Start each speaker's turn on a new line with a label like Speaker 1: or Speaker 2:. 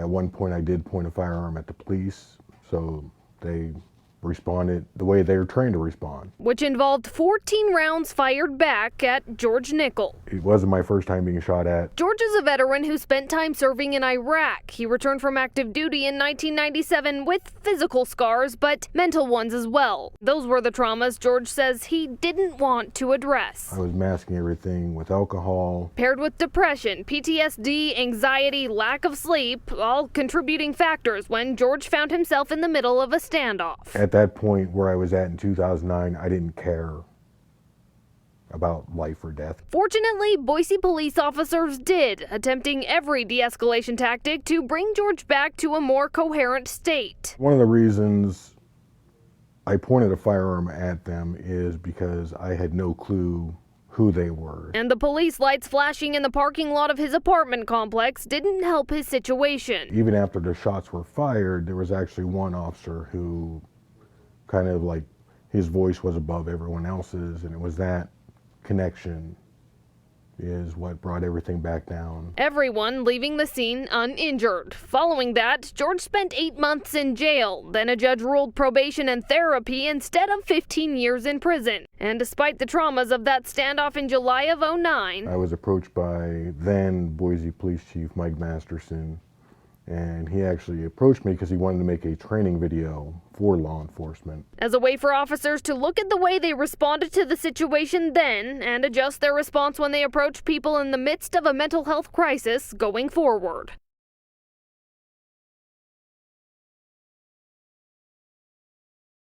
Speaker 1: At one point, I did point a firearm at the police, so they responded the way they were trained to respond.
Speaker 2: Which involved 14 rounds fired back at George Nickel.
Speaker 1: It wasn't my first time being shot at.
Speaker 2: George is a veteran who spent time serving in Iraq. He returned from active duty in 1997 with physical scars, but mental ones as well. Those were the traumas George says he didn't want to address.
Speaker 1: I was masking everything with alcohol.
Speaker 2: Paired with depression, PTSD, anxiety, lack of sleep, all contributing factors when George found himself in the middle of a standoff.
Speaker 1: At that point where I was at in 2009, I didn't care about life or death.
Speaker 2: Fortunately, Boise police officers did, attempting every de-escalation tactic to bring George back to a more coherent state.
Speaker 1: One of the reasons I pointed a firearm at them is because I had no clue who they were.
Speaker 2: And the police lights flashing in the parking lot of his apartment complex didn't help his situation.
Speaker 1: Even after the shots were fired, there was actually one officer who kind of like his voice was above everyone else's, and it was that connection is what brought everything back down.
Speaker 2: Everyone leaving the scene uninjured. Following that, George spent 8 months in jail. Then a judge ruled probation and therapy instead of 15 years in prison. And despite the traumas of that standoff in July of '09,
Speaker 1: I was approached by then Boise Police Chief Mike Masterson, and he actually approached me because he wanted to make a training video for law enforcement.
Speaker 2: As a way for officers to look at the way they responded to the situation then and adjust their response when they approach people in the midst of a mental health crisis going forward.